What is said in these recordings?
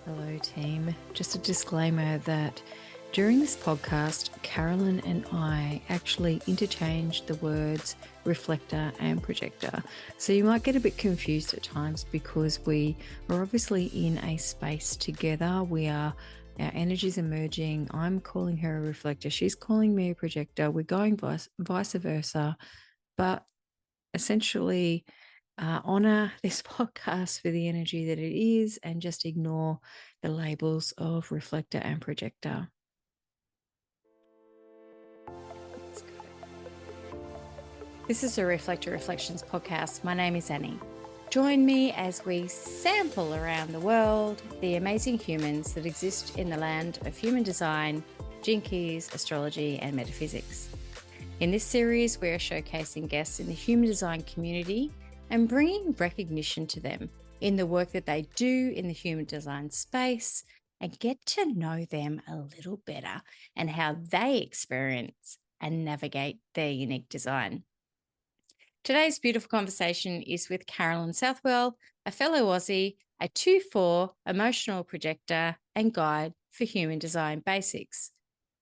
Hello, team. Just a disclaimer that during this podcast, Carolyn and I actually interchanged the words reflector and projector. So you might get a bit confused at times because we are obviously in a space together. Our energies emerging. I'm calling her a reflector. She's calling me a projector. We're going vice versa. But essentially, honor this podcast for the energy that it is and just ignore the labels of reflector and projector. This is a Reflector Reflections podcast. My name is Annie. Join me as we sample around the world the amazing humans that exist in the land of human design, Gene Keys, astrology, and metaphysics. In this series, we are showcasing guests in the human design community and bringing recognition to them in the work that they do in the human design space and get to know them a little better and how they experience and navigate their unique design. Today's beautiful conversation is with Carolyn Southwell, a fellow Aussie, a 2-4 emotional projector and guide for human design basics.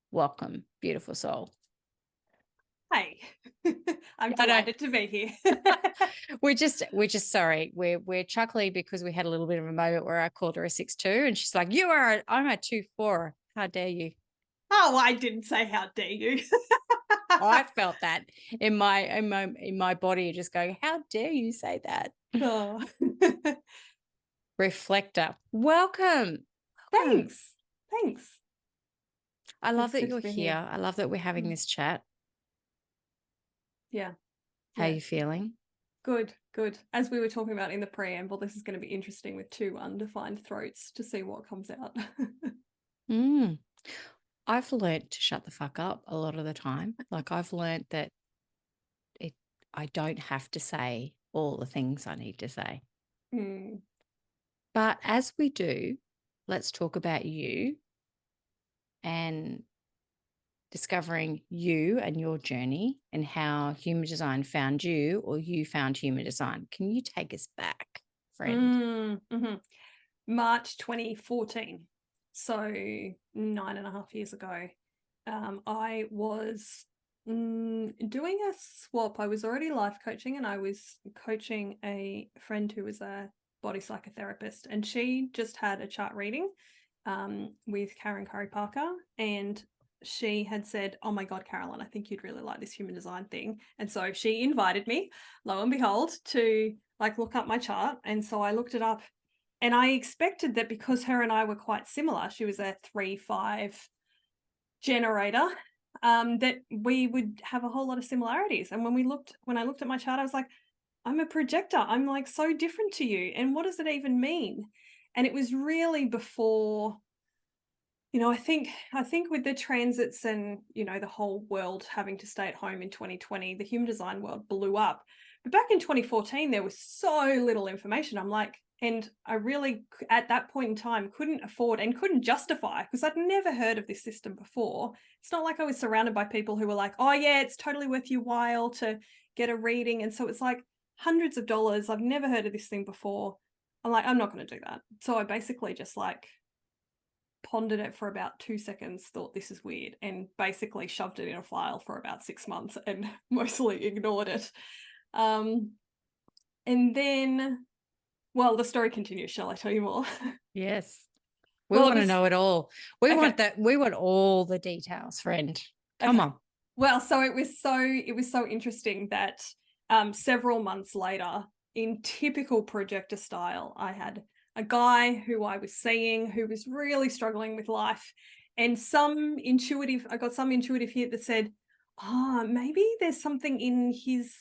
Welcome, beautiful soul. Hi, I'm delighted to be here. We're just sorry. We're chuckling because we had a little bit of a moment where I called her a 6'2", and she's like, I'm a 2'4". How dare you? Oh, I didn't say how dare you. I felt that in my body, just going, how dare you say that? Oh. Reflector, welcome. Thanks. I love It's that you're here. here. I love that we're having this chat. Yeah. How are you feeling? Good. As we were talking about in the preamble, this is going to be interesting with 2 undefined throats to see what comes out. I've learned to shut the fuck up a lot of the time. Like I've learned that I don't have to say all the things I need to say. But as we do, let's talk about you and discovering you and your journey and how human design found you or you found human design. Can you take us back, friend? March 2014. So 9.5 years ago, I was doing a swap. I was already life coaching and I was coaching a friend who was a body psychotherapist, and she just had a chart reading with Karen Curry Parker, and she had said, oh my God, Carolyn, I think you'd really like this human design thing. And so she invited me, lo and behold, to look up my chart. And so I looked it up, and I expected that because her and I were quite similar, she was a 3-5 generator, that we would have a whole lot of similarities. And when I looked at my chart, I was like, I'm a projector. I'm like so different to you. And what does it even mean? And it was really before, I think with the transits and, the whole world having to stay at home in 2020, the human design world blew up. But back in 2014, there was so little information. I'm like, and I really, at that point in time, couldn't afford and couldn't justify, because I'd never heard of this system before. It's not like I was surrounded by people who were like, oh yeah, it's totally worth your while to get a reading. And so it's like hundreds of dollars. I've never heard of this thing before. I'm like, I'm not going to do that. So I basically just pondered it for about 2 seconds, thought this is weird, and basically shoved it in a file for about 6 months and mostly ignored it. And then, well, the story continues. Shall I tell you more? Yes. We want to know it all. We want all the details, friend. Come on. Well, so it was so interesting that several months later, in typical projector style, I had a guy who I was seeing who was really struggling with life, and I got some intuitive hit that said, maybe there's something in his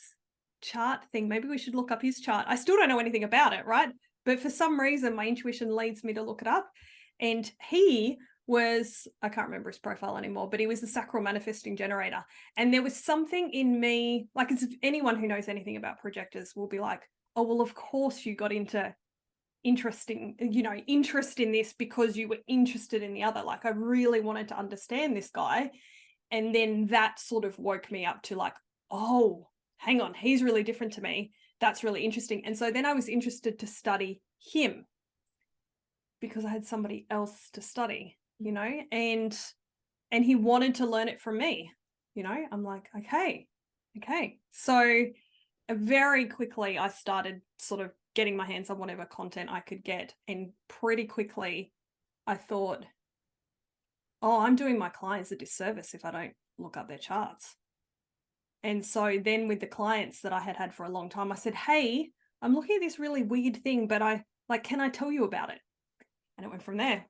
chart thing. Maybe we should look up his chart. I still don't know anything about it, right? But for some reason, my intuition leads me to look it up. And he was, I can't remember his profile anymore, but he was the sacral manifesting generator. And there was something in me, like, as anyone who knows anything about projectors will be like, oh, well, of course you got into interest in this because you were interested in the other. Like, I really wanted to understand this guy. And then that sort of woke me up to like, oh, hang on, he's really different to me. That's really interesting. And so then I was interested to study him. because I had somebody else to study, you know, and he wanted to learn it from me, you know. I'm like, okay. So very quickly I started sort of getting my hands on whatever content I could get, and pretty quickly I thought, oh, I'm doing my clients a disservice if I don't look up their charts. And so then with the clients that I had for a long time, I said, hey, I'm looking at this really weird thing, but can I tell you about it? And it went from there.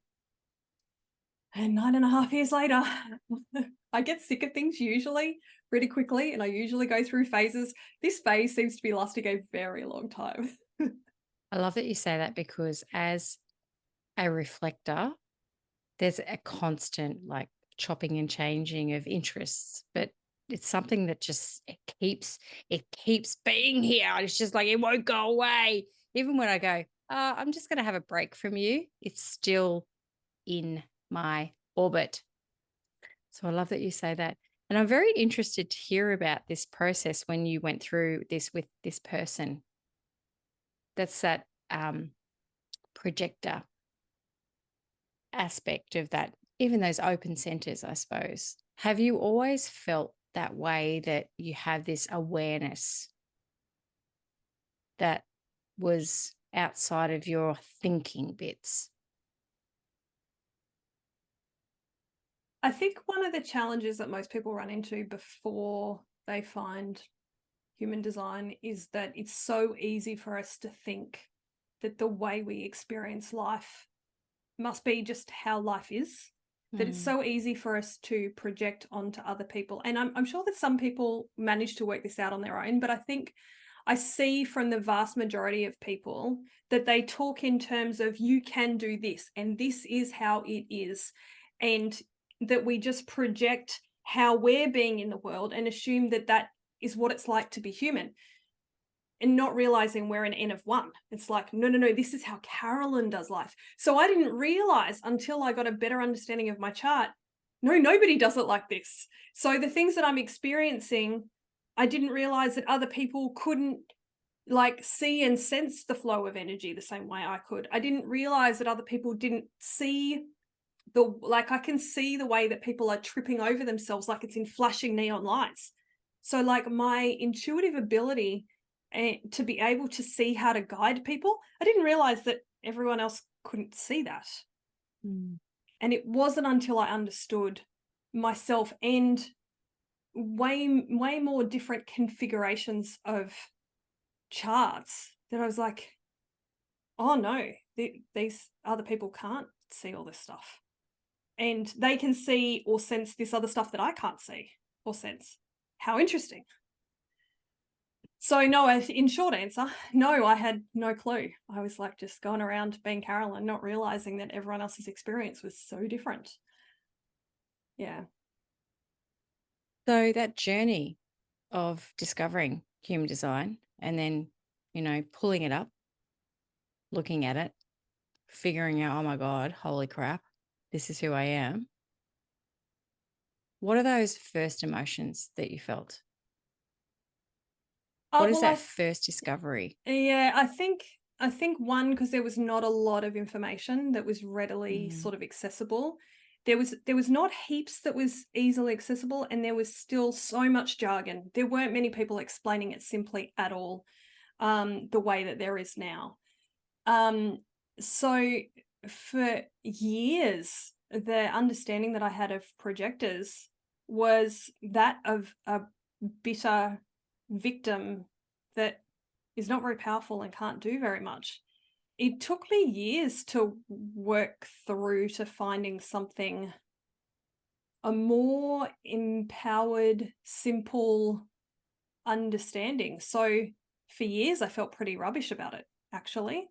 And 9.5 years later, I get sick of things usually pretty quickly, and I usually go through phases. This phase seems to be lasting a very long time. I love that you say that, because as a reflector, there's a constant like chopping and changing of interests, but it's something that just it keeps being here. It's just like it won't go away. Even when I go, I'm just going to have a break from you, it's still in my orbit. So I love that you say that. And I'm very interested to hear about this process when you went through this with this person. That's that projector aspect of that, even those open centers, I suppose. Have you always felt that way, that you have this awareness that was outside of your thinking bits? I think one of the challenges that most people run into before they find human design is that it's so easy for us to think that the way we experience life must be just how life is, that it's so easy for us to project onto other people. And I'm sure that some people manage to work this out on their own, but I think I see from the vast majority of people that they talk in terms of, you can do this and this is how it is, and that we just project how we're being in the world and assume that that is what it's like to be human, and not realizing we're an N of one. It's like, no, this is how Carolyn does life. So I didn't realize until I got a better understanding of my chart, no, nobody does it like this. So the things that I'm experiencing, I didn't realize that other people couldn't like see and sense the flow of energy the same way I could. I didn't realize that other people didn't see I can see the way that people are tripping over themselves like it's in flashing neon lights. So like my intuitive ability to be able to see how to guide people, I didn't realize that everyone else couldn't see that. And it wasn't until I understood myself and way more different configurations of charts that I was like, oh no, these other people can't see all this stuff. And they can see or sense this other stuff that I can't see or sense. How interesting. So no, in short answer, no, I had no clue. I was like just going around being Carolyn, not realizing that everyone else's experience was so different. Yeah. So that journey of discovering human design and then, pulling it up, looking at it, figuring out, oh my God, holy crap, this is who I am. What are those first emotions that you felt? What is that first discovery? Yeah, I think one, because there was not a lot of information that was readily sort of accessible. There was not heaps that was easily accessible, and there was still so much jargon. There weren't many people explaining it simply at all, the way that there is now. So for years, the understanding that I had of projectors was that of a bitter victim that is not very powerful and can't do very much. It took me years to work through to finding something, a more empowered, simple understanding. So for years, I felt pretty rubbish about it, actually.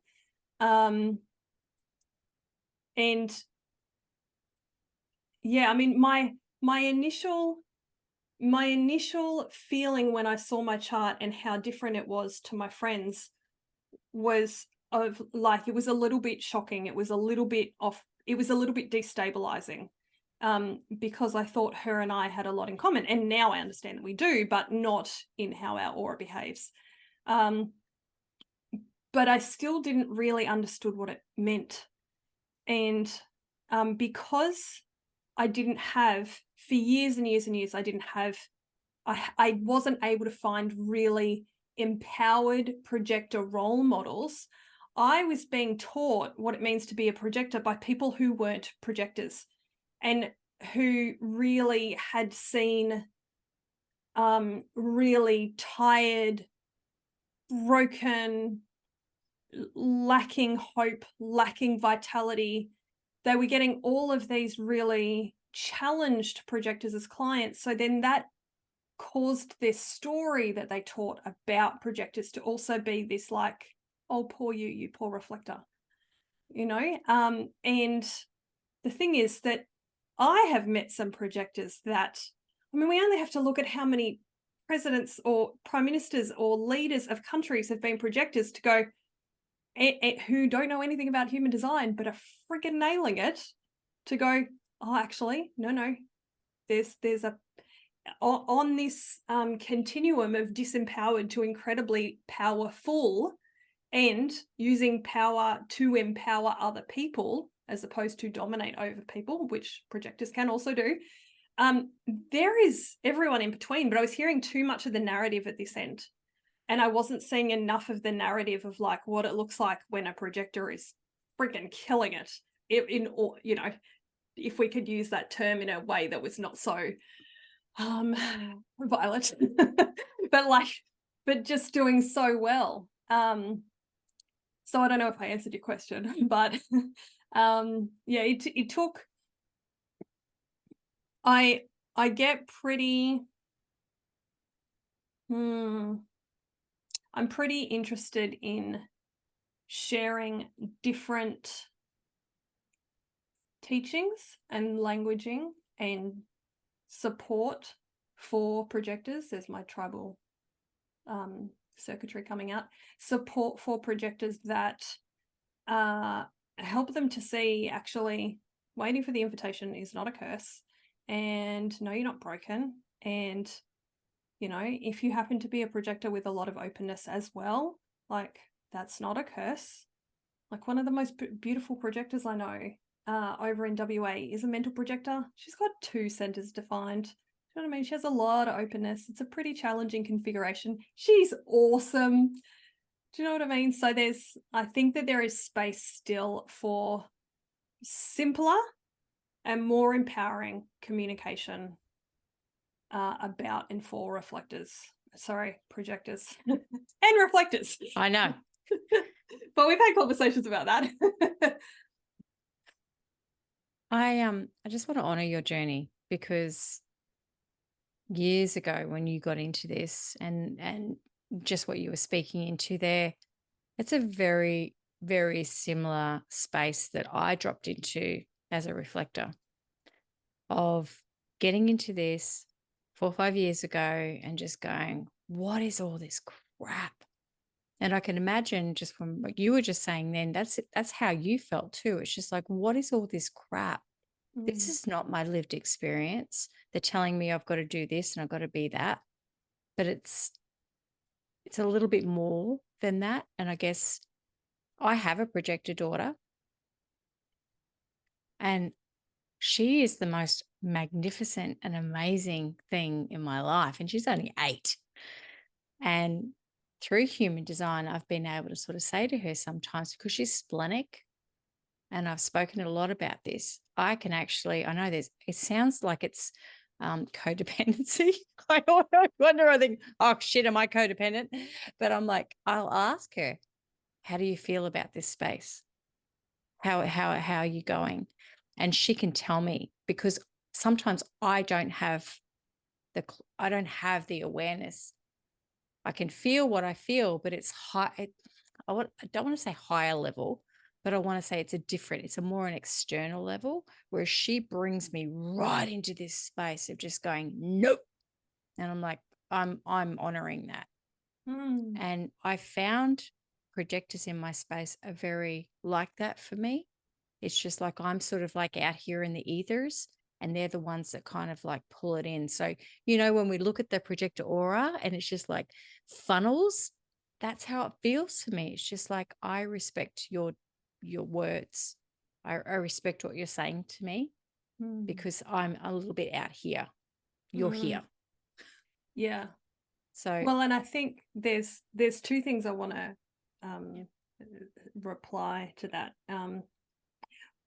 And yeah, I mean, my initial feeling when I saw my chart and how different it was to my friends was of like, it was a little bit shocking. It was a little bit off. It was a little bit destabilizing, because I thought her and I had a lot in common. And now I understand that we do, but not in how our aura behaves. But I still didn't really understood what it meant. And because I didn't have, for years and years and years, I wasn't able to find really empowered projector role models. I was being taught what it means to be a projector by people who weren't projectors and who really had seen really tired, broken, lacking hope, lacking vitality. They were getting all of these really challenged projectors as clients. So then that caused this story that they taught about projectors to also be this like, oh, poor you, you poor reflector, you know? And the thing is that I have met some projectors that, I mean, we only have to look at how many presidents or prime ministers or leaders of countries have been projectors to go, who don't know anything about human design but are freaking nailing it, to go, oh, actually, no, there's a on this continuum of disempowered to incredibly powerful and using power to empower other people as opposed to dominate over people, which projectors can also do. There is everyone in between, but I was hearing too much of the narrative at this end. And I wasn't seeing enough of the narrative of like what it looks like when a projector is freaking killing it in, you know, if we could use that term in a way that was not so violent, but just doing so well. So I don't know if I answered your question, but yeah, it took, I get pretty, I'm pretty interested in sharing different teachings and languaging and support for projectors. There's my tribal circuitry coming out. Support for projectors that help them to see actually waiting for the invitation is not a curse, and no, you're not broken. And, you know, if you happen to be a projector with a lot of openness as well, like that's not a curse. Like one of the most beautiful projectors I know over in WA is a mental projector. She's got 2 centers defined. You know what I mean? She has a lot of openness. It's a pretty challenging configuration. She's awesome. Do you know what I mean? So I think that there is space still for simpler and more empowering communication about and for projectors and reflectors. I know. But we've had conversations about that. I just want to honor your journey, because years ago when you got into this and just what you were speaking into there, it's a very, very similar space that I dropped into as a reflector, of getting into this 4 or 5 years ago and just going, what is all this crap? And I can imagine, just from what you were just saying then, that's how you felt too. It's just like, what is all this crap? This is not my lived experience. They're telling me I've got to do this and I've got to be that. But it's a little bit more than that. And I guess I have a projector daughter, and she is the most magnificent and amazing thing in my life. And she's only 8. And through human design, I've been able to sort of say to her sometimes, because she's splenic, and I've spoken a lot about this, I can actually, I know it sounds like it's codependency. I wonder, I think, oh shit, am I codependent? But I'm like, I'll ask her, how do you feel about this space? How are you going? And she can tell me, because sometimes I don't have the awareness. I can feel what I feel, but it's high. I don't want to say higher level, but I want to say it's a more an external level, where she brings me right into this space of just going, nope. And I'm like, I'm honoring that. And I found projectors in my space are very like that for me. It's just like I'm sort of like out here in the ethers, and they're the ones that kind of like pull it in. So, you know, when we look at the projector aura and it's just like funnels, that's how it feels to me. It's just like, I respect your words. I respect what you're saying to me Mm. because I'm a little bit out here. You're here. Yeah. So, Well, and I think there's two things I want to reply to that.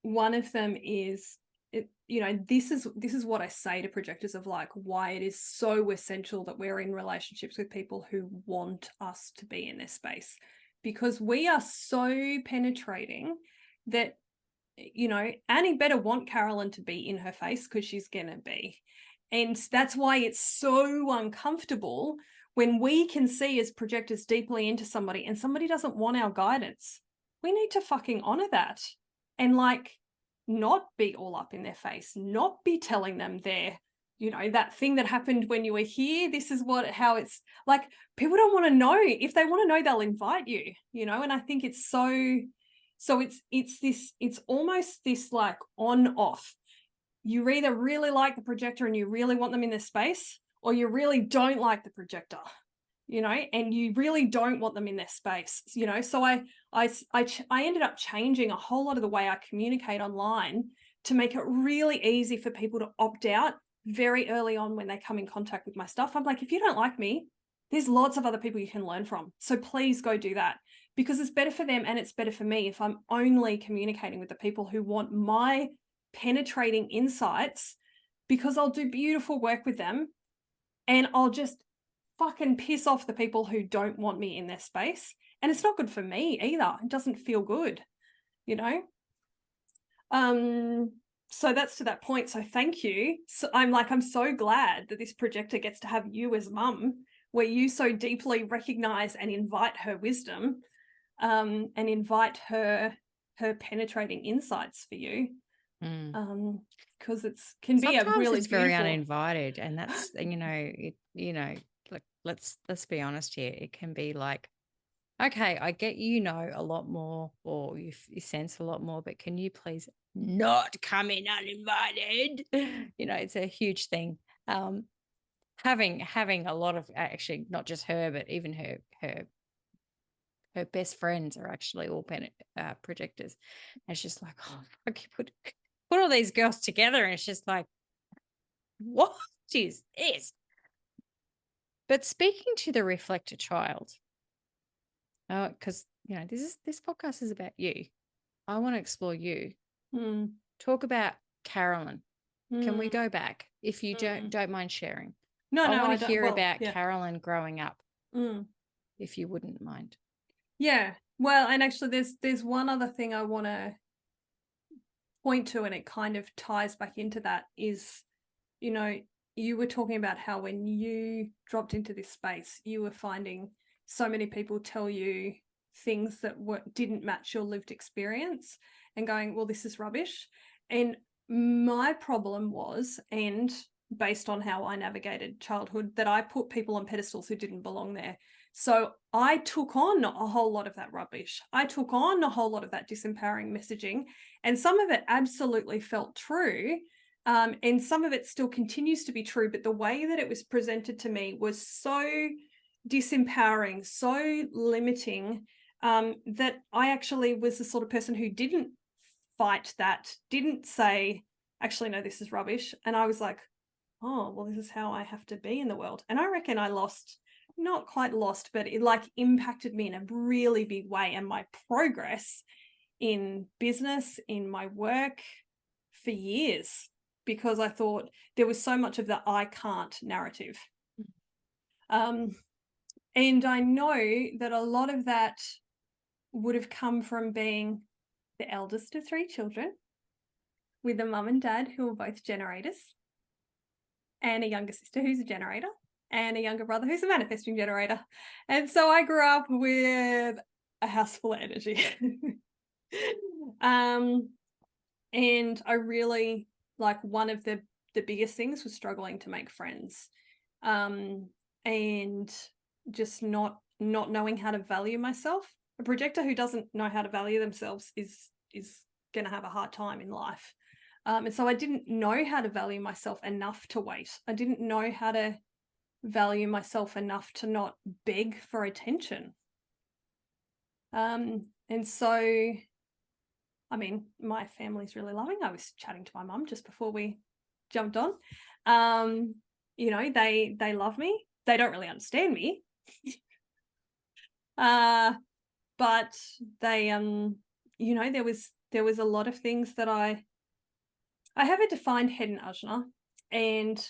One of them is, this is what I say to projectors of like why it is so essential that we're in relationships with people who want us to be in their space, because we are so penetrating that, Annie better want Carolyn to be in her face because she's gonna be. And that's why it's so uncomfortable when we can see as projectors deeply into somebody and somebody doesn't want our guidance. We need to fucking honor that and like not be all up in their face, not be telling them that thing that happened when you were here. This is how it's like. People don't want to know. If they want to know, they'll invite you, and I think it's so it's almost this like on off. You either really like the projector and you really want them in their space, or you really don't like the projector, and you really don't want them in their space, So I ended up changing a whole lot of the way I communicate online to make it really easy for people to opt out very early on when they come in contact with my stuff. I'm like, if you don't like me, there's lots of other people you can learn from. So please go do that, because it's better for them and it's better for me if I'm only communicating with the people who want my penetrating insights, because I'll do beautiful work with them and I'll just fucking piss off the people who don't want me in their space. And it's not good for me either. It doesn't feel good, you know? So that's to that point. So thank you. So I'm so glad that this projector gets to have you as mum, where you so deeply recognize and invite her wisdom, and invite her penetrating insights for you. Because can be a sometimes really it's very beautiful. uninvited, and that's like let's be honest here. It can be like, okay, I get a lot more, or you sense a lot more, but can you please not come in uninvited? It's a huge thing. Having a lot of, actually not just her, but even her best friends are actually all projectors. And it's just like, oh, fuck, you put all these girls together, and it's just like, what is this? But speaking to the reflector child, because this podcast is about you. I want to explore you. Talk about Carolyn. Can we go back, if you don't mind sharing? No, I no, want I to don't. hear Well, about yeah. Carolyn growing up, if you wouldn't mind. Yeah. Well, and actually, there's one other thing I want to point to, and it kind of ties back into that. Is, you were talking about how when you dropped into this space, you were finding so many people tell you things that didn't match your lived experience, and going, well, this is rubbish. And my problem was, and based on how I navigated childhood, that I put people on pedestals who didn't belong there. So I took on a whole lot of that rubbish. I took on a whole lot of that disempowering messaging, and some of it absolutely felt true. And some of it still continues to be true, but the way that it was presented to me was so disempowering, so limiting, that I actually was the sort of person who didn't fight that, didn't say, actually, no, this is rubbish. And I was like, oh, well, this is how I have to be in the world. And I reckon I not quite lost, but it like impacted me in a really big way, and my progress in business, in my work, for years, because I thought there was so much of the I can't narrative. And I know that a lot of that would have come from being the eldest of 3 children with a mum and dad who were both generators, and a younger sister who's a generator, and a younger brother who's a manifesting generator. And so I grew up with a house full of energy. And I really, like, one of the biggest things was struggling to make friends, and just not knowing how to value myself. A projector who doesn't know how to value themselves is going to have a hard time in life. And so I didn't know how to value myself enough to wait. I didn't know how to value myself enough to not beg for attention. And so I mean, my family's really loving. I was chatting to my mum just before we jumped on. They love me. They don't really understand me. But they there was a lot of things that I have a defined head and ajna, and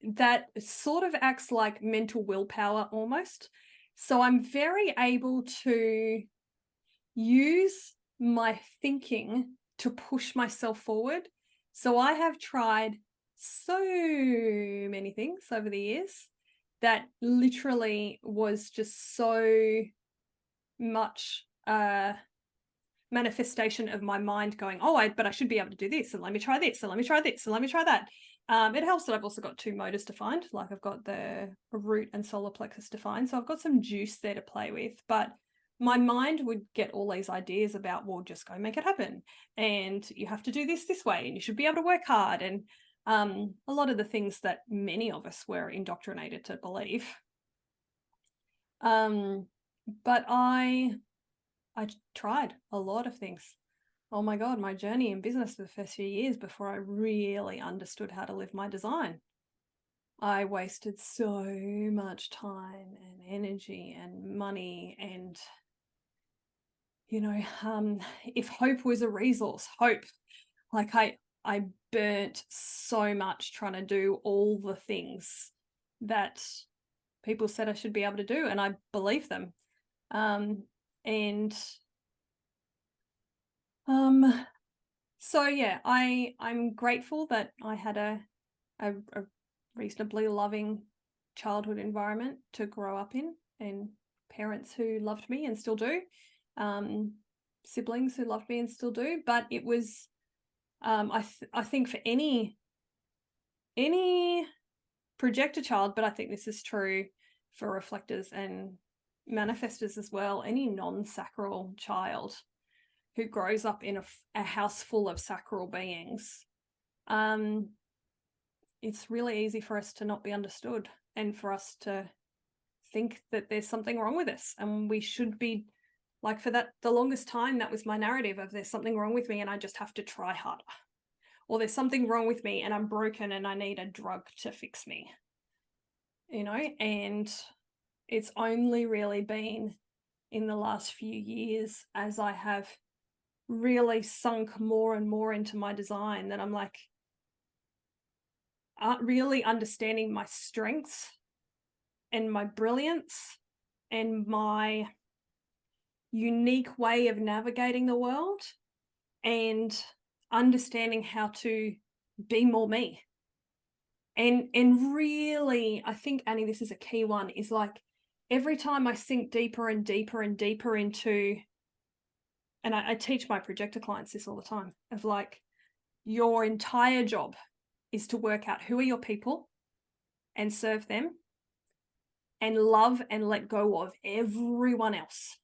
that sort of acts like mental willpower almost. So I'm very able to use my thinking to push myself forward. So I have tried so many things over the years that literally was just so much manifestation of my mind going, oh, but I should be able to do this, and let me try this, and let me try this, and let me try that. It helps that I've also got 2 motors defined, like I've got the root and solar plexus defined, so I've got some juice there to play with. But my mind would get all these ideas about, well, just go make it happen, and you have to do this way, and you should be able to work hard, and a lot of the things that many of us were indoctrinated to believe. But I tried a lot of things. Oh my God, my journey in business for the first few years before I really understood how to live my design. I wasted so much time and energy and money, and if hope was a resource, hope, like I burnt so much trying to do all the things that people said I should be able to do, and I believed them. And so yeah, I'm grateful that I had a reasonably loving childhood environment to grow up in, and parents who loved me and still do, siblings who loved me and still do. But it was, I think for any projector child, but I think this is true for reflectors and manifestors as well, any non-sacral child who grows up in a house full of sacral beings, it's really easy for us to not be understood, and for us to think that there's something wrong with us, and we should be, like, for the longest time, that was my narrative of, there's something wrong with me and I just have to try harder, or there's something wrong with me and I'm broken and I need a drug to fix me, and it's only really been in the last few years, as I have really sunk more and more into my design, that I'm like, really understanding my strengths and my brilliance and my unique way of navigating the world, and understanding how to be more me. And really, I think, Annie, this is a key one, is like, every time I sink deeper and deeper and deeper into, and I teach my projector clients this all the time, of like, your entire job is to work out who are your people and serve them, and love and let go of everyone else.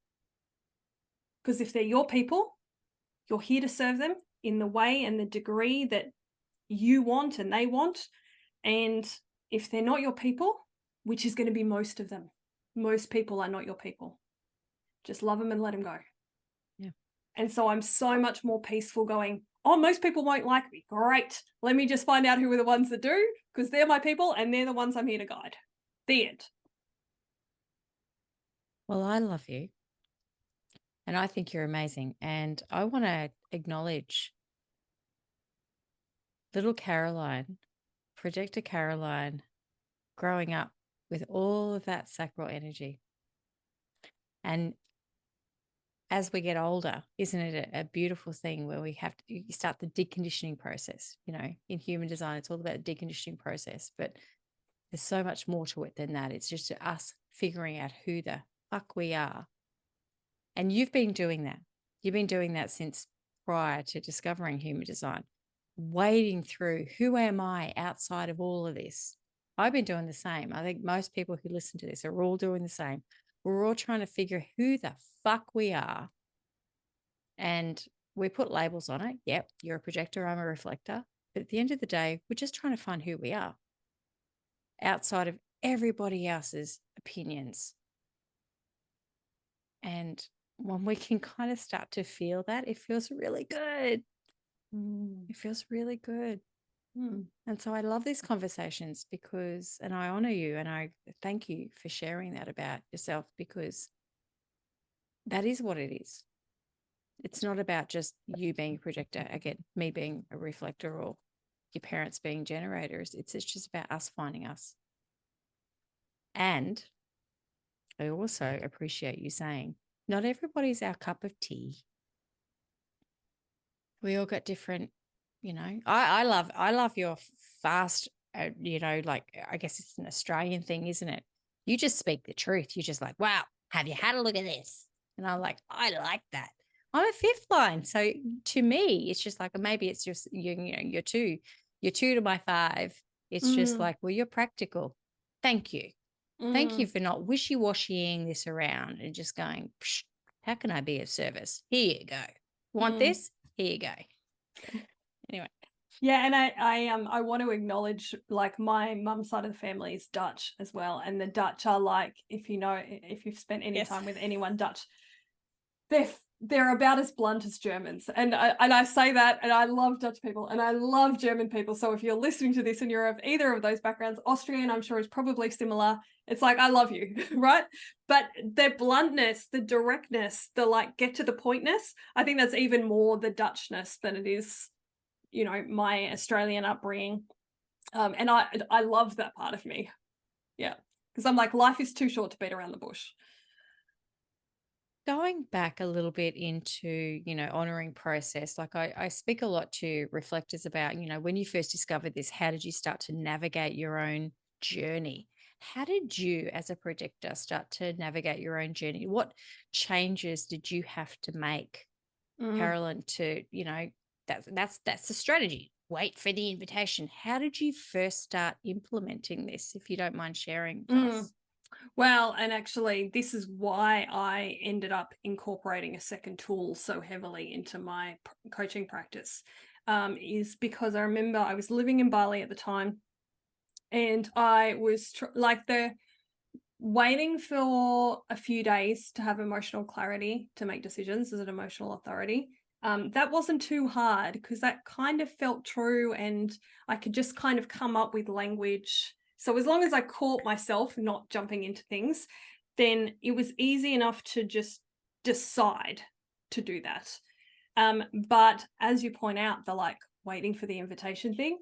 Because if they're your people, you're here to serve them in the way and the degree that you want and they want. And if they're not your people, which is going to be most of them, most people are not your people, just love them and let them go. Yeah. And so I'm so much more peaceful going, oh, most people won't like me. Great. Let me just find out who are the ones that do, because they're my people and they're the ones I'm here to guide. The end. Well, I love you and I think you're amazing. And I want to acknowledge little Caroline, projector Caroline, growing up with all of that sacral energy. And as we get older, isn't it a beautiful thing where we have to you start the deconditioning process? In human design, it's all about the deconditioning process, but there's so much more to it than that. It's just us figuring out who the fuck we are. And you've been doing that. You've been doing that since prior to discovering human design, wading through, who am I outside of all of this? I've been doing the same. I think most people who listen to this are all doing the same. We're all trying to figure who the fuck we are. And we put labels on it. Yep, you're a projector, I'm a reflector. But at the end of the day, we're just trying to find who we are outside of everybody else's opinions. And when we can kind of start to feel that, it feels really good. Mm. It feels really good. Mm. And so I love these conversations because, and I honor you and I thank you for sharing that about yourself, because that is what it is. It's not about just you being a projector, again, me being a reflector, or your parents being generators. It's just about us finding us. And I also appreciate you saying, not everybody's our cup of tea. We all got different, I love your fast, like, I guess it's an Australian thing, isn't it? You just speak the truth. You're just like, wow, have you had a look at this? And I'm like, I like that. I'm a fifth line. So to me, it's just like, maybe it's just, you're two to my five. It's just Mm. like, well, you're practical. Thank you. Thank you Mm. for not wishy-washying this around and just going, Psh, how can I be of service? Here you go. Want Mm. this? Here you go. Anyway. Yeah, and I want to acknowledge, like, my mum's side of the family is Dutch as well, and the Dutch are like, if you've spent any Yes. time with anyone Dutch, they're about as blunt as Germans, and I say that, and I love Dutch people, and I love German people. So if you're listening to this and you're of either of those backgrounds, Austrian, I'm sure, is probably similar. It's like, I love you, right? But their bluntness, the directness, the like get to the pointness, I think that's even more the Dutchness than it is, my Australian upbringing. And I love that part of me. Yeah. Because I'm like, life is too short to beat around the bush. Going back a little bit into, honoring process, like I speak a lot to reflectors about, when you first discovered this, how did you start to navigate your own journey? How did you, as a projector, start to navigate your own journey? What changes did you have to make, Carolyn, to, that's the strategy. Wait for the invitation. How did you first start implementing this, if you don't mind sharing with us? Well, and actually, this is why I ended up incorporating a second tool so heavily into my coaching practice, is because I remember I was living in Bali at the time, and I was waiting for a few days to have emotional clarity to make decisions as an emotional authority. That wasn't too hard because that kind of felt true, and I could just kind of come up with language. So as long as I caught myself not jumping into things, then it was easy enough to just decide to do that. But as you point out, the like waiting for the invitation thing,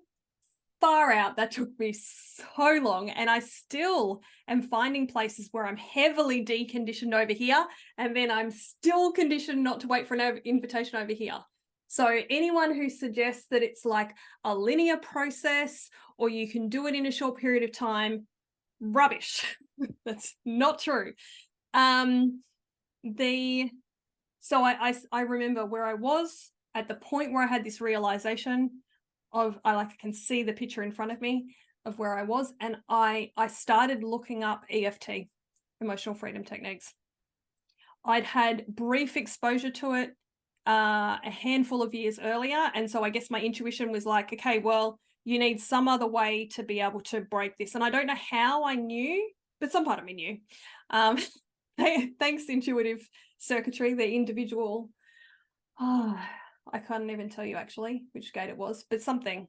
far out, that took me so long, and I still am finding places where I'm heavily deconditioned over here, and then I'm still conditioned not to wait for an invitation over here. So anyone who suggests that it's like a linear process or you can do it in a short period of time, rubbish. That's not true. So I remember where I was at the point where I had this realization of, I can see the picture in front of me of where I was, and I started looking up EFT, emotional freedom techniques. I'd had brief exposure to it a handful of years earlier, and so I guess my intuition was like, okay, well, you need some other way to be able to break this. And I don't know how I knew, but some part of me knew. Thanks, intuitive circuitry, the individual. Oh, I can't even tell you actually which gate it was, but something.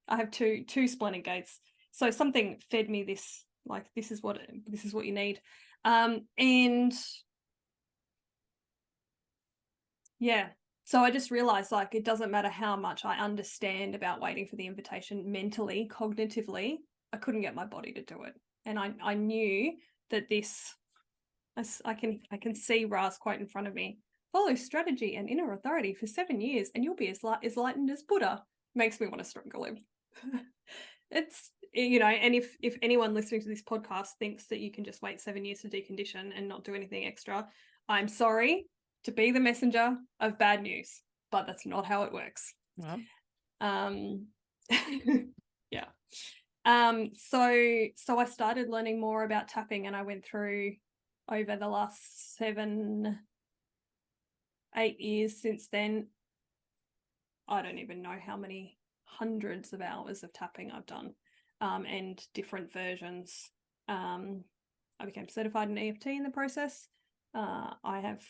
I have two splenic gates, so something fed me this. Like, this is what you need, and yeah. So I just realized, like, it doesn't matter how much I understand about waiting for the invitation mentally, cognitively, I couldn't get my body to do it, and I knew that this. I can see Ra's quote in front of me. Follow strategy and inner authority for 7 years, and you'll be as enlightened as Buddha. Makes me want to strangle him. It's, and if anyone listening to this podcast thinks that you can just wait 7 years to decondition and not do anything extra, I'm sorry to be the messenger of bad news, but that's not how it works. Well, yeah. So I started learning more about tapping, and I went through, over the last 7-8 years since then, I don't even know how many hundreds of hours of tapping I've done, and different versions. I became certified in EFT in the process. I have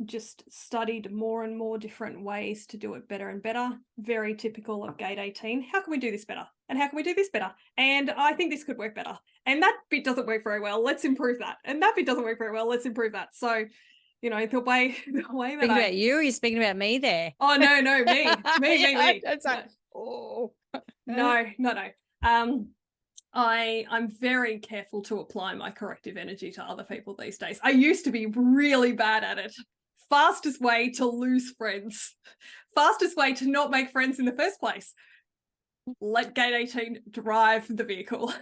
just studied more and more different ways to do it better and better. Very typical of Gate 18. How can we do this better? And how can we do this better? And I think this could work better. And that bit doesn't work very well. Let's improve that. And that bit doesn't work very well. Let's improve that. So, the way that Speaking about you, or are you speaking about me there? Oh, no, me. Me. It's like, oh. No. I'm very careful to apply my corrective energy to other people these days. I used to be really bad at it. Fastest way to lose friends. Fastest way to not make friends in the first place. Let Gate 18 drive the vehicle.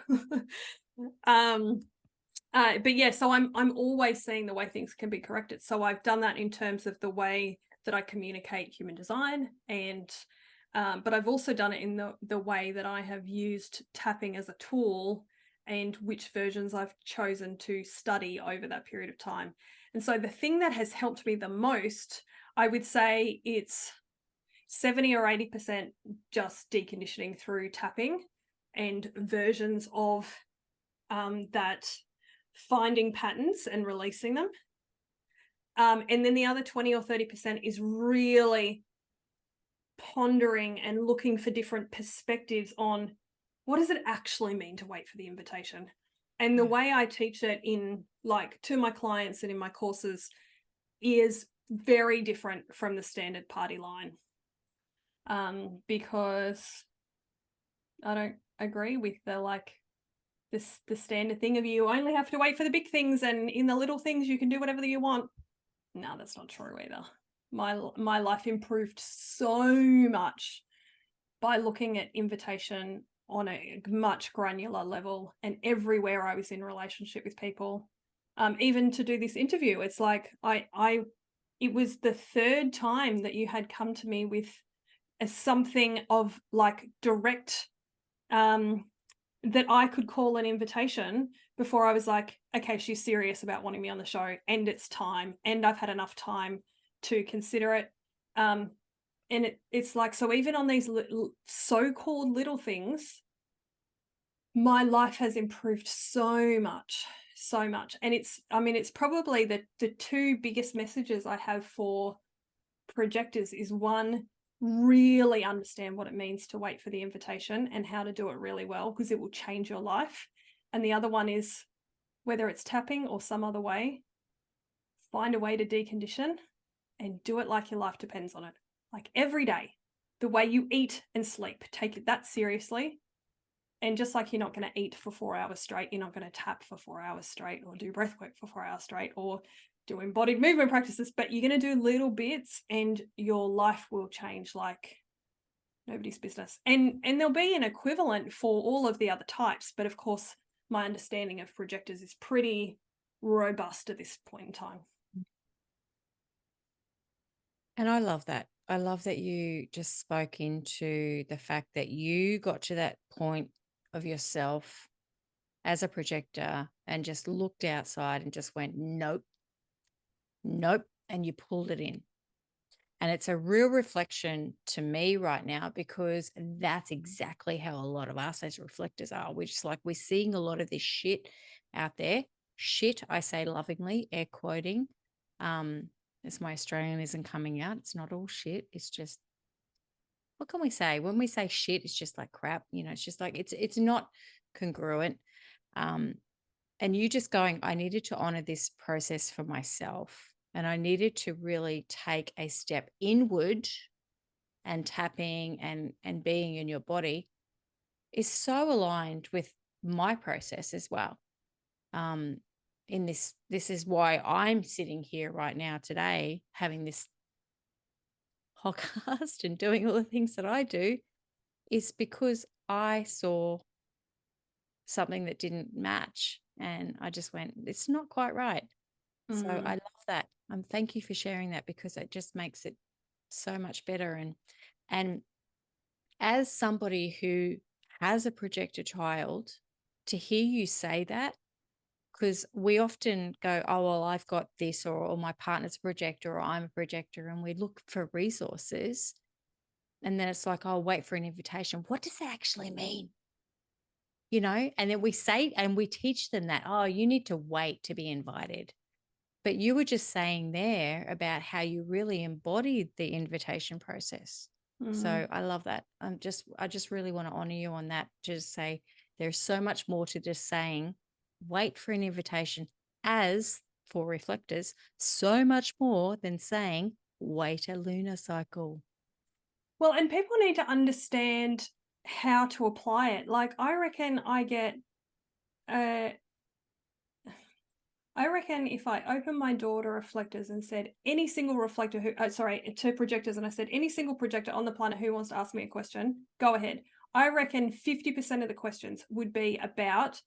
But yeah, so I'm always seeing the way things can be corrected. So I've done that in terms of the way that I communicate human design, and but I've also done it in the way that I have used tapping as a tool, and which versions I've chosen to study over that period of time. And so the thing that has helped me the most, I would say it's 70 or 80% just deconditioning through tapping and versions of that, finding patterns and releasing them. And then the other 20 or 30% is really pondering and looking for different perspectives on what does it actually mean to wait for the invitation. And the way I teach it to my clients and in my courses is very different from the standard party line, because I don't agree with the standard thing of you only have to wait for the big things, and in the little things you can do whatever you want. No, that's not true either. My life improved so much by looking at invitation on a much granular level, and everywhere I was in relationship with people. Even to do this interview, it's like it was the third time that you had come to me with something of direct, that I could call an invitation before I was like, okay, she's serious about wanting me on the show, and it's time, and I've had enough time to consider it. And it's like, so even on these so-called little things, my life has improved so much. And it's probably the two biggest messages I have for projectors is, one, really understand what it means to wait for the invitation and how to do it really well, because it will change your life. And the other one is, whether it's tapping or some other way, find a way to decondition and do it like your life depends on it. Like every day, the way you eat and sleep, take it that seriously. And just like you're not going to eat for 4 hours straight, you're not going to tap for 4 hours straight, or do breath work for 4 hours straight, or do embodied movement practices, but you're going to do little bits and your life will change like nobody's business. And there'll be an equivalent for all of the other types. But of course, my understanding of projectors is pretty robust at this point in time. And I love that. I love that you just spoke into the fact that you got to that point of yourself as a projector and just looked outside and just went, nope, and you pulled it in. And it's a real reflection to me right now, because that's exactly how a lot of us as reflectors are. We're just like, we're seeing a lot of this shit out there. Shit, I say lovingly, air quoting. As my Australianism coming out, it's not all shit. It's just, what can we say? When we say shit, it's just like crap. It's just like, it's not congruent. And you just going, I needed to honor this process for myself. And I needed to really take a step inward, and tapping and being in your body is so aligned with my process as well. In this is why I'm sitting here right now today, having this podcast and doing all the things that I do, is because I saw something that didn't match. And I just went, it's not quite right. So I love that. Thank you for sharing that, because it just makes it so much better. And as somebody who has a projector child, to hear you say that, because we often go, oh, well, I've got this, or my partner's a projector, or I'm a projector, and we look for resources. And then it's like, I'll wait for an invitation. What does that actually mean? And then we say, and we teach them that, oh, you need to wait to be invited. But you were just saying there about how you really embodied the invitation process. Mm. So I love that. I just really want to honor you on that. Just say there's so much more to just saying, wait for an invitation, as for reflectors, so much more than saying, wait a lunar cycle. Well, and people need to understand how to apply it. Like, uh, I reckon if I open my door to reflectors and said any single reflector to projectors, and I said any single projector on the planet who wants to ask me a question, go ahead. I reckon 50% of the questions would be about,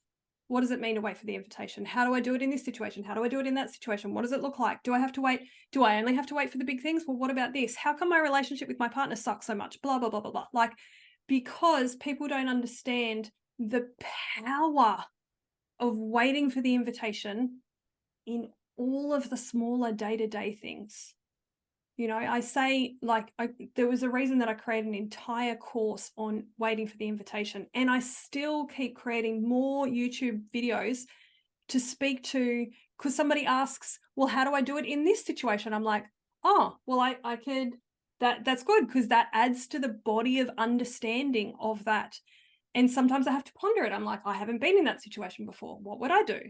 what does it mean to wait for the invitation? How do I do it in this situation? How do I do it in that situation? What does it look like? Do I have to wait? Do I only have to wait for the big things? Well, what about this? How come my relationship with my partner sucks so much? Blah, blah, blah, blah, blah. Like, because people don't understand the power of waiting for the invitation in all of the smaller day-to-day things. You know, there was a reason that I created an entire course on waiting for the invitation, and I still keep creating more YouTube videos to speak to, because somebody asks, well, how do I do it in this situation? I'm like, oh, well, I could, that's good, because that adds to the body of understanding of that. And sometimes I have to ponder it. I'm like, I haven't been in that situation before. What would I do?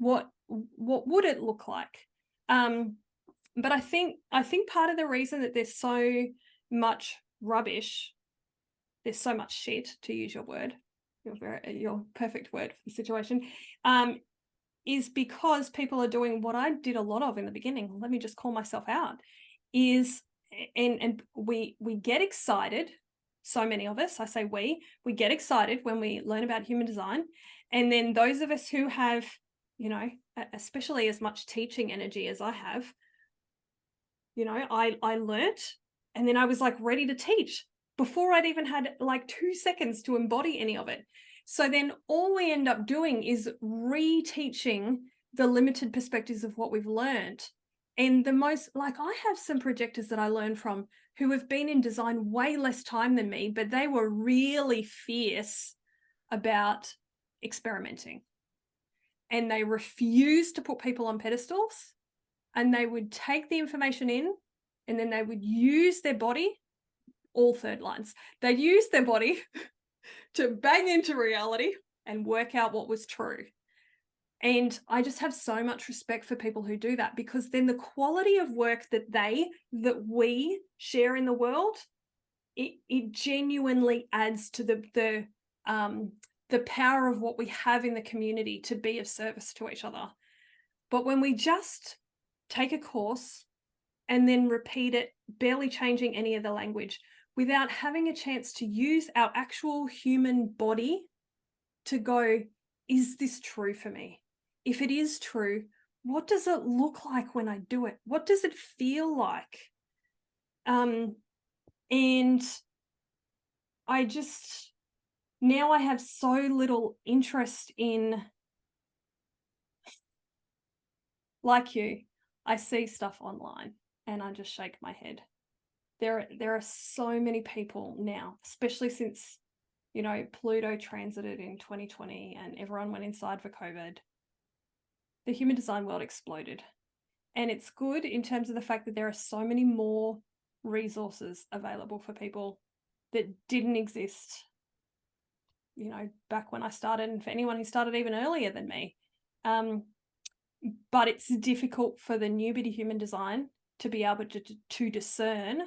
What would it look like? But I think part of the reason that there's so much rubbish, there's so much shit, to use your word, your perfect word for the situation, is because people are doing what I did a lot of in the beginning. Let me just call myself out. We get excited. So many of us, I say we get excited when we learn about human design. And then those of us who have, you know, especially as much teaching energy as I have, you know, I learnt, and then I was like ready to teach before I'd even had like 2 seconds to embody any of it. So then all we end up doing is reteaching the limited perspectives of what we've learned. And I have some projectors that I learned from who have been in design way less time than me, but they were really fierce about experimenting. And they refused to put people on pedestals, and they would take the information in, and then they would use their body, all third lines, they'd use their body to bang into reality and work out what was true. And I just have so much respect for people who do that, because then the quality of work that we share in the world, it genuinely adds to the power of what we have in the community to be of service to each other. But when we just take a course and then repeat it, barely changing any of the language, without having a chance to use our actual human body to go, is this true for me? If it is true, what does it look like when I do it? What does it feel like? And now I have so little interest in, like you, I see stuff online and I just shake my head. There are so many people now, especially since, you know, Pluto transited in 2020 and everyone went inside for COVID. The human design world exploded. And it's good in terms of the fact that there are so many more resources available for people that didn't exist, you know, back when I started, and for anyone who started even earlier than me. But it's difficult for the newbie to human design to be able to discern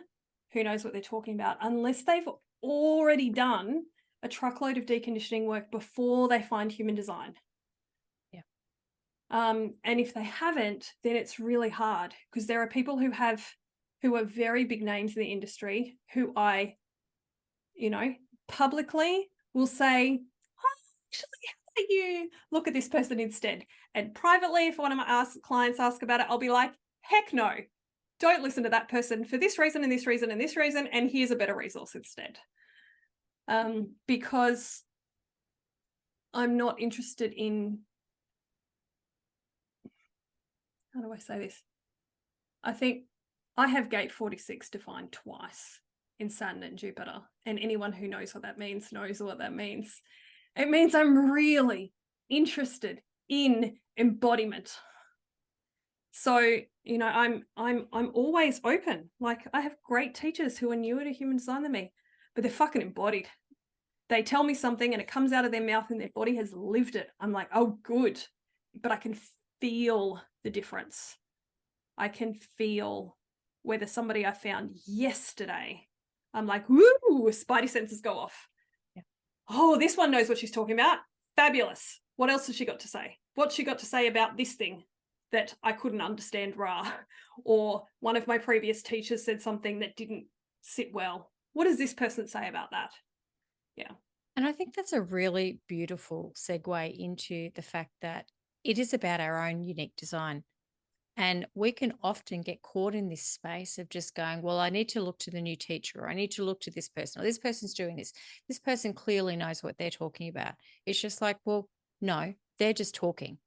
who knows what they're talking about, unless they've already done a truckload of deconditioning work before they find human design. Yeah. And if they haven't, then it's really hard, because there are people who are very big names in the industry who I, you know, publicly will say, oh, actually, how about you look at this person instead? And privately, if one of my clients ask about it, I'll be like, heck no, don't listen to that person for this reason and this reason and this reason, and here's a better resource instead. Because I'm not interested in, how do I say this? I think I have gate 46 defined twice in Saturn and Jupiter, and anyone who knows what that means knows what that means. It means I'm really interested in embodiment. So, I'm always open. Like, I have great teachers who are newer to human design than me, but they're fucking embodied. They tell me something and it comes out of their mouth and their body has lived it. I'm like, oh, good. But I can feel the difference. I can feel whether somebody I found yesterday, I'm like, woo, spidey senses go off. Yeah. Oh, this one knows what she's talking about. Fabulous. What else has she got to say? What's she got to say about this thing that I couldn't understand, Or one of my previous teachers said something that didn't sit well. What does this person say about that? Yeah. And I think that's a really beautiful segue into the fact that it is about our own unique design. And we can often get caught in this space of just going, well, I need to look to the new teacher, or I need to look to this person, or this person's doing this. This person clearly knows what they're talking about. It's just like, well, no, they're just talking.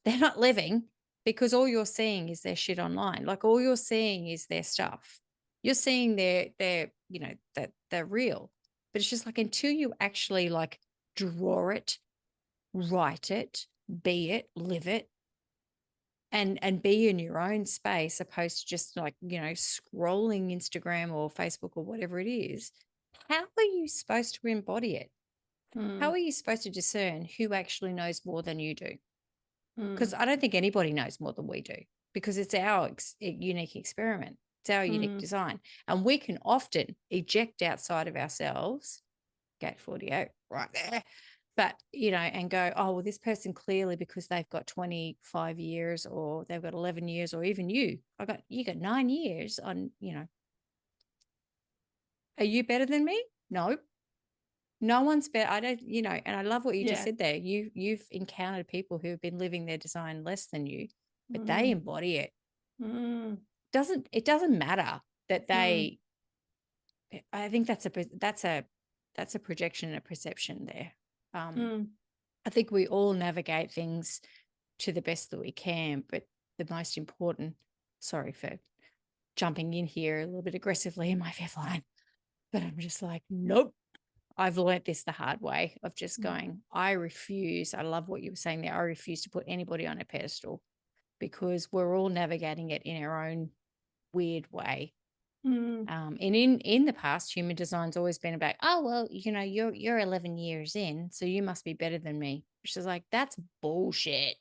They're not living, because all you're seeing is their shit online. Like, all you're seeing is their stuff. You're seeing that they're real. But it's just like, until you actually like draw it, write it, be it, live it, and be in your own space, opposed to just like, scrolling Instagram or Facebook or whatever it is, how are you supposed to embody it? How Mm, are you supposed to discern who actually knows more than you do? Because mm, I don't think anybody knows more than we do, because it's our unique experiment. It's our unique mm, design. And we can often eject outside of ourselves, gate 48 right there, but, and go, oh, well, this person clearly, because they've got 25 years or they've got 11 years, or even you got 9 years on, are you better than me? No. No one's better. I don't, and I love what you just yeah. said there. You've encountered people who have been living their design less than you, but they Mm, embody it. mm, It doesn't matter that mm, they. I think that's a projection and a perception there. mm, I think we all navigate things to the best that we can, but the most important. Sorry for jumping in here a little bit aggressively in my fifth line, but I'm just like, nope. I've learnt this the hard way of just mm, going, I refuse. I love what you were saying there. I refuse to put anybody on a pedestal, because we're all navigating it in our own weird way. mm. And in the past, human design's always been about, oh, well, you're 11 years in, so you must be better than me. Which is like, that's bullshit.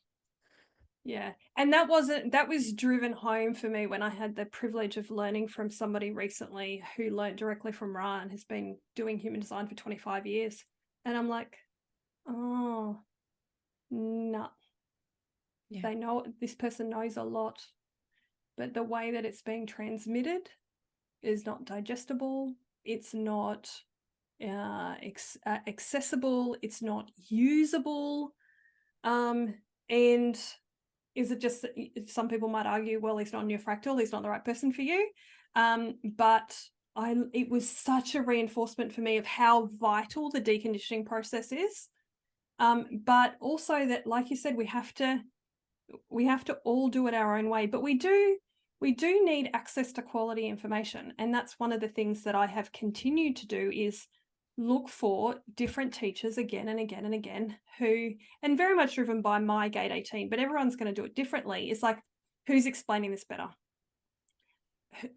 Yeah. And that was driven home for me when I had the privilege of learning from somebody recently who learned directly from Ra and has been doing human design for 25 years. And I'm like, oh, no, Yeah. they know this person knows a lot, but the way that it's being transmitted is not digestible. It's not accessible. It's not usable. And is it just that some people might argue, well, he's not in your fractal, he's not the right person for you. But it was such a reinforcement for me of how vital the deconditioning process is. But also that, like you said, we have to all do it our own way. But we do need access to quality information. And that's one of the things that I have continued to do is look for different teachers again and again and again who, and very much driven by my gate 18, but everyone's going to do it differently. It's like, who's explaining this better?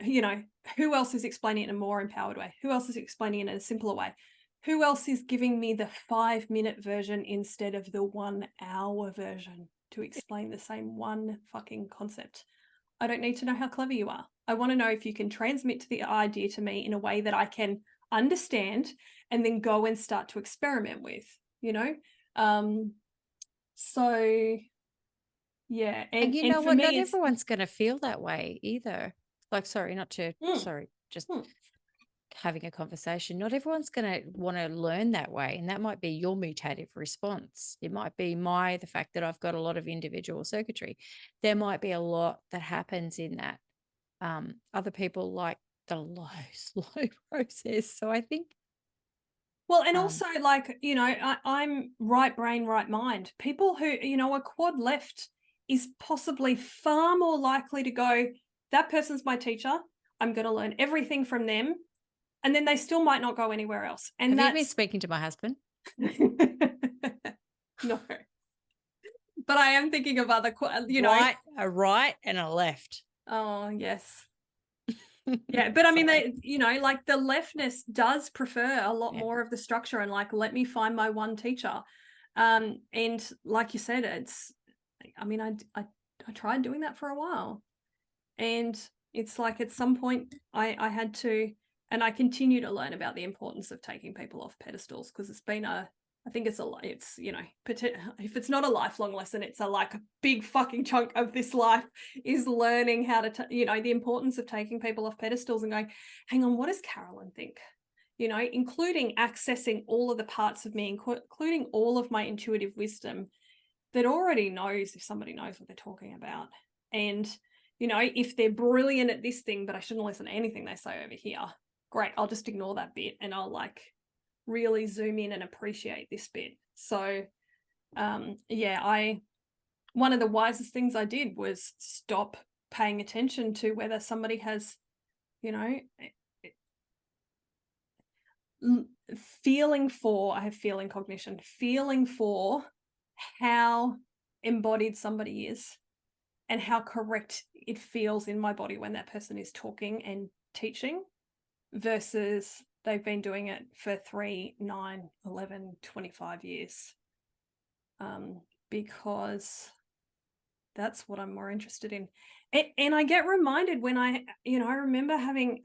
Who else is explaining it in a more empowered way? Who else is explaining it in a simpler way? Who else is giving me the 5-minute version instead of the 1 hour version to explain the same one fucking concept? I don't need to know how clever you are. I want to know if you can transmit the idea to me in a way that I can understand and then go and start to experiment with, So yeah. And you And know for what? Not me, it's, everyone's going to feel that way either. Like, mm, just mm, having a conversation. Not everyone's going to want to learn that way. And that might be your mutative response. It might be the fact that I've got a lot of individual circuitry. There might be a lot that happens in that. Other people like the slow process. So I think, well, and um, also like, I'm right brain, right mind. People who, a quad left is possibly far more likely to go, that person's my teacher. I'm going to learn everything from them. And then they still might not go anywhere else. And have you been that's speaking to my husband? no. but I am thinking of other, you know. Right, a right and a left. Oh, yes. Yeah, but I mean, Sorry. you know, like the leftness does prefer a lot Yeah. more of the structure and like, let me find my one teacher. And like you said, I mean, I tried doing that for a while, and it's like at some point I had to, and I continue to learn about the importance of taking people off pedestals, because it's been I think it's, you know, if it's not a lifelong lesson, it's like a big fucking chunk of this life is learning how to, you know, the importance of taking people off pedestals and going, hang on, what does Carolyn think? You know, including accessing all of the parts of me, including all of my intuitive wisdom that already knows if somebody knows what they're talking about. And, you know, if they're brilliant at this thing, but I shouldn't listen to anything they say over here, great, I'll just ignore that bit and I'll like really zoom in and appreciate this bit. So yeah, one of the wisest things I did was stop paying attention to whether somebody has, you know, I have feeling cognition, feeling for how embodied somebody is and how correct it feels in my body when that person is talking and teaching versus they've been doing it for 3, 9, 11, 25 years. Because that's what I'm more interested in. And I get reminded when I remember having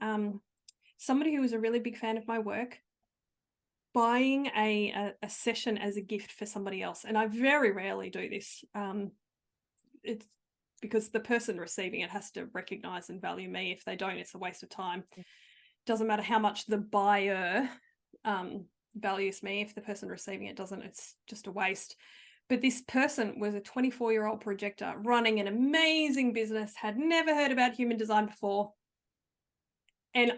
somebody who was a really big fan of my work buying a session as a gift for somebody else. And I very rarely do this. It's because the person receiving it has to recognize and value me. If they don't, it's a waste of time. Doesn't matter how much the buyer values me. If the person receiving it doesn't, it's just a waste. But this person was a 24-year-old projector running an amazing business, had never heard about human design before. And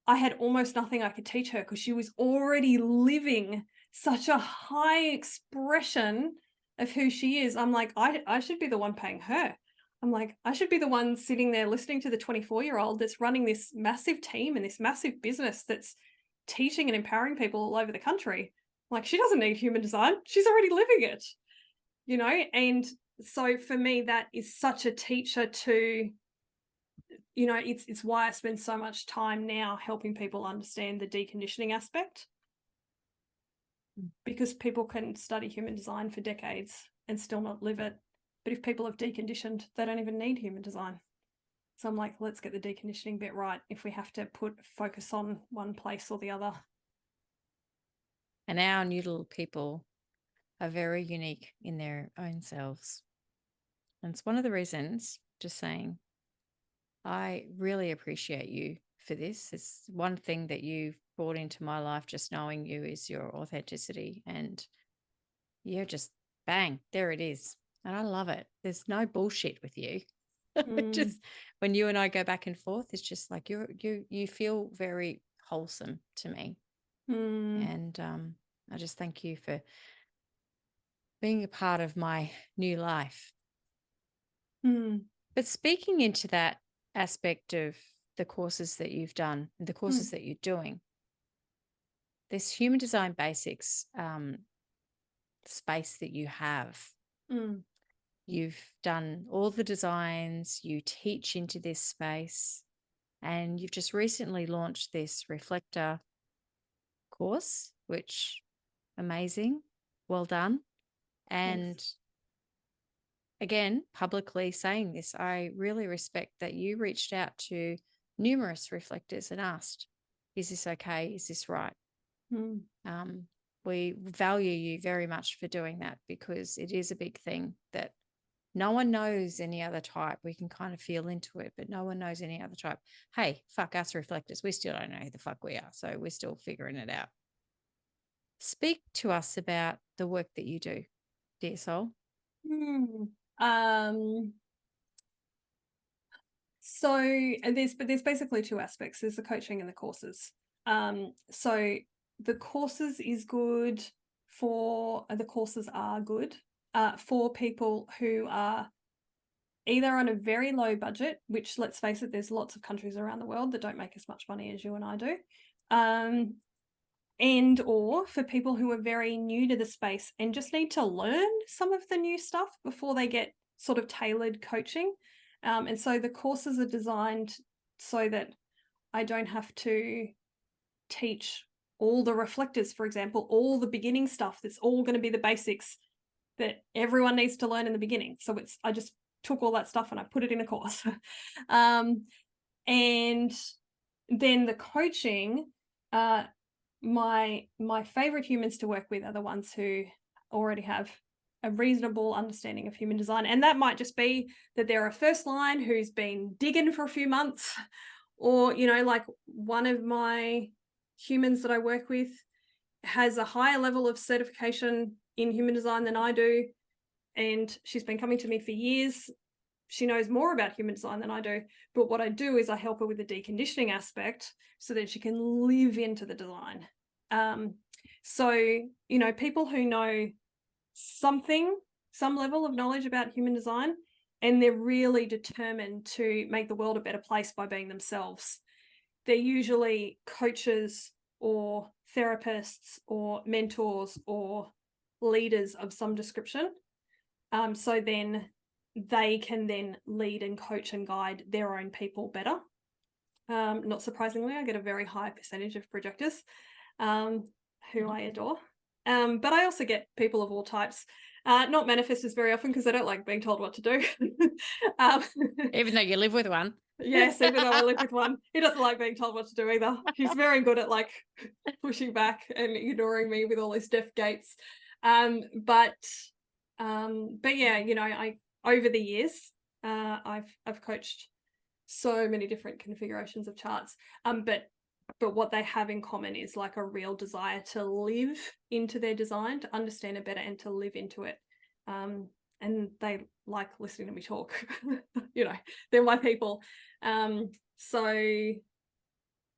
I had almost nothing I could teach her because she was already living such a high expression of who she is. I'm like, I should be the one paying her. I'm like, I should be the one sitting there listening to the 24-year-old that's running this massive team and this massive business that's teaching and empowering people all over the country. Like, she doesn't need human design. She's already living it, you know? And so for me, that is such a teacher to, you know, it's why I spend so much time now helping people understand the deconditioning aspect, because people can study human design for decades and still not live it. But if people have deconditioned, they don't even need human design. So I'm like, let's get the deconditioning bit right if we have to put focus on one place or the other. And our new little people are very unique in their own selves. And it's one of the reasons, just saying, I really appreciate you for this. It's one thing that you've brought into my life, just knowing you, is your authenticity. And you're just bang, there it is. And I love it. There's no bullshit with you. Just when you and I go back and forth, it's just like you feel very wholesome to me. And I just thank you for being a part of my new life. But speaking into that aspect of the courses that you've done, the courses that you're doing, this Human Design Basics space that you have. You've done all the designs, you teach into this space, and you've just recently launched this reflector course, which amazing. Well done. And Thanks. Again, publicly saying this, I really respect that you reached out to numerous reflectors and asked, is this okay? Is this right? We value you very much for doing that, because it is a big thing that no one knows any other type. We can kind of feel into it, but no one knows any other type. Hey, fuck us reflectors. We still don't know who the fuck we are. So we're still figuring it out. Speak to us about the work that you do, dear soul. So there's basically two aspects. There's the coaching and the courses. So the courses are good for people who are either on a very low budget, which, let's face it, there's lots of countries around the world that don't make as much money as you and I do, and or for people who are very new to the space and just need to learn some of the new stuff before they get sort of tailored coaching. And so the courses are designed so that I don't have to teach all the reflectors, for example, all the beginning stuff that's all going to be the basics that everyone needs to learn in the beginning. So I just took all that stuff and I put it in a course. And then the coaching, my favorite humans to work with are the ones who already have a reasonable understanding of human design. And that might just be that they're a first line who's been digging for a few months, or, like one of my humans that I work with has a higher level of certification in human design than I do. And she's been coming to me for years. She knows more about human design than I do. But what I do is I help her with the deconditioning aspect so that she can live into the design. So, people who know some level of knowledge about human design, and they're really determined to make the world a better place by being themselves. They're usually coaches or therapists or mentors or leaders of some description. So then they can then lead and coach and guide their own people better. Not surprisingly, I get a very high percentage of projectors who I adore. But I also get people of all types. Not manifestors very often because they don't like being told what to do. Even though you live with one. Yes, even though I live with one, he doesn't like being told what to do either. He's very good at pushing back and ignoring me with all his deaf gates. But yeah, I over the years, I've coached so many different configurations of charts. But what they have in common is like a real desire to live into their design, to understand it better, and to live into it. And they like listening to me talk. They're my people. So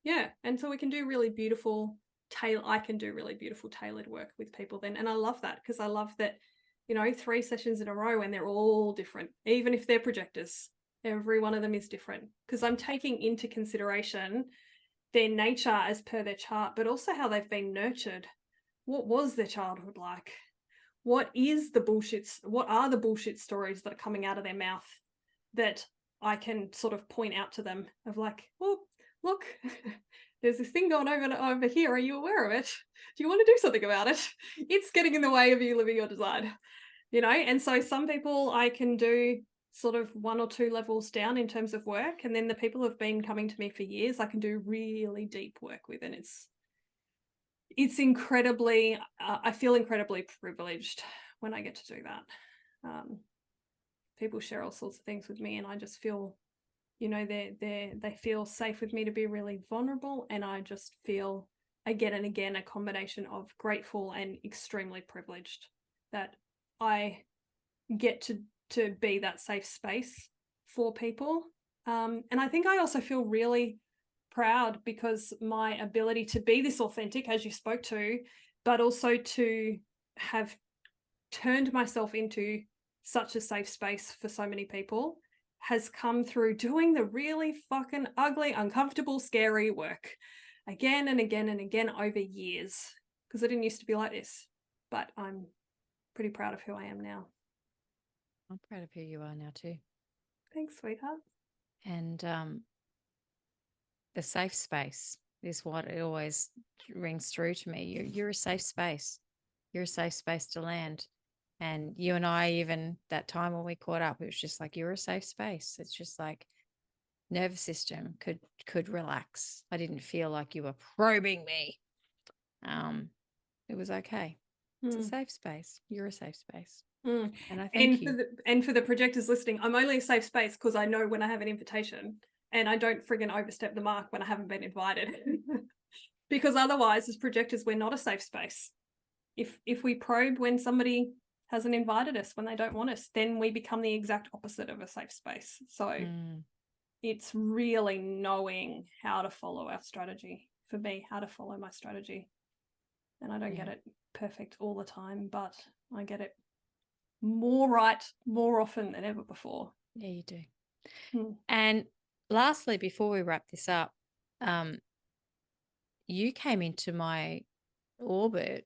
yeah, and so we can do really beautiful I can do really beautiful tailored work with people then. And I love that because I love that, 3 sessions in a row and they're all different, even if they're projectors. Every one of them is different because I'm taking into consideration their nature as per their chart, but also how they've been nurtured. What was their childhood like? What are the bullshit stories that are coming out of their mouth that I can sort of point out to them of like, well, look, there's this thing going over here. Are you aware of it? Do you want to do something about it? It's getting in the way of you living your design, And so some people I can do sort of 1 or 2 levels down in terms of work. And then the people who have been coming to me for years, I can do really deep work with. And it's incredibly, I feel incredibly privileged when I get to do that. People share all sorts of things with me and I just feel, they feel safe with me to be really vulnerable. And I just feel again and again a combination of grateful and extremely privileged that I get to be that safe space for people. And I think I also feel really proud because my ability to be this authentic, as you spoke to, but also to have turned myself into such a safe space for so many people has come through doing the really fucking ugly, uncomfortable, scary work again and again and again over years, because I didn't used to be like this, but I'm pretty proud of who I am now. I'm proud of who you are now too. Thanks, sweetheart. And the safe space is what it always rings through to me. You're a safe space. You're a safe space to land. And you and I, even that time when we caught up, it was just like, you're a safe space. It's just like nervous system could relax. I didn't feel like you were probing me. It was okay. It's a safe space. You're a safe space. And I thank you. For the projectors listening, I'm only a safe space because I know when I have an invitation and I don't friggin' overstep the mark when I haven't been invited. Because otherwise, as projectors, we're not a safe space. If we probe when somebody hasn't invited us, when they don't want us, then we become the exact opposite of a safe space. So it's really knowing how to follow our strategy. For me, how to follow my strategy. And I don't get it perfect all the time, but I get it more right more often than ever before. Yeah, you do. And lastly, before we wrap this up, you came into my orbit,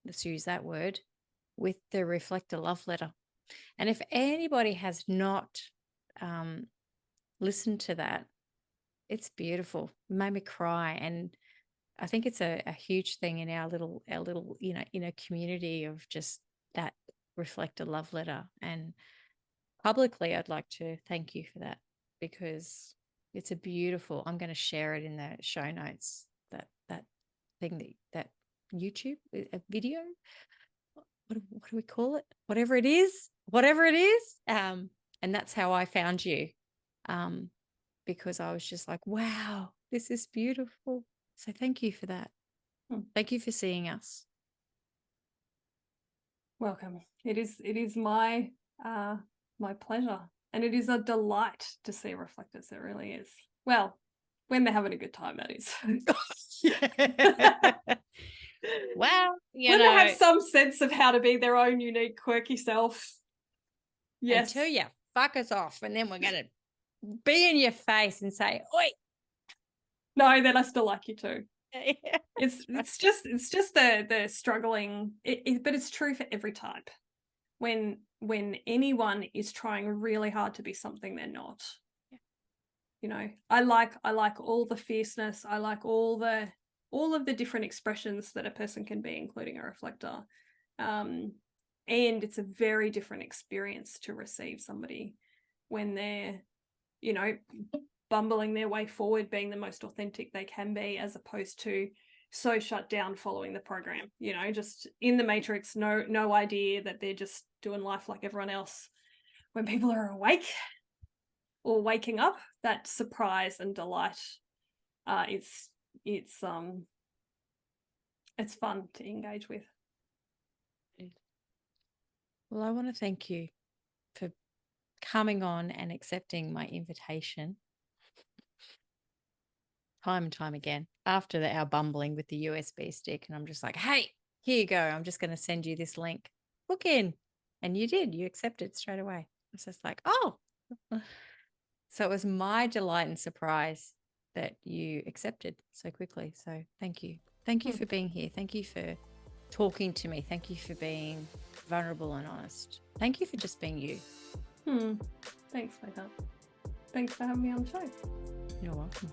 let's use that word, with the Reflector Love Letter. And if anybody has not listened to that, it's beautiful. It made me cry. And I think it's a huge thing in our little, community of just that Reflector Love Letter. And publicly, I'd like to thank you for that, because it's a beautiful, I'm going to share it in the show notes, that thing, that YouTube video. What do we call it? Whatever it is. And that's how I found you. Because I was just like, wow, this is beautiful. So thank you for that. Thank you for seeing us. Welcome. It is my my pleasure, and it is a delight to see reflectors. It really is. Well, when they're having a good time, that is. Well, when they have some sense of how to be their own unique, quirky self. Yes. Until you fuck us off, and then we're going to be in your face and say, oi. No, then I still like you too. It's just the struggling, but it's true for every type. When anyone is trying really hard to be something they're not. Yeah. You know, I like all the fierceness. I like all of the different expressions that a person can be, including a reflector. And it's a very different experience to receive somebody when they're, you know, bumbling their way forward, being the most authentic they can be, as opposed to so shut down following the program, you know, just in the matrix, no idea that they're just doing life like everyone else. When people are awake or waking up, that surprise and delight, it's fun to engage with. Well, I want to thank you for coming on and accepting my invitation time and time again after our bumbling with the USB stick. And I'm just like, hey, here you go. I'm just going to send you this link. Book in. And you did. You accepted straight away. I was just like, oh. So it was my delight and surprise that you accepted so quickly. So thank you. Thank you for being here. Thank you for talking to me. Thank you for being vulnerable and honest. Thank you for just being you. Thanks, Mayta. Thanks for having me on the show. You're welcome.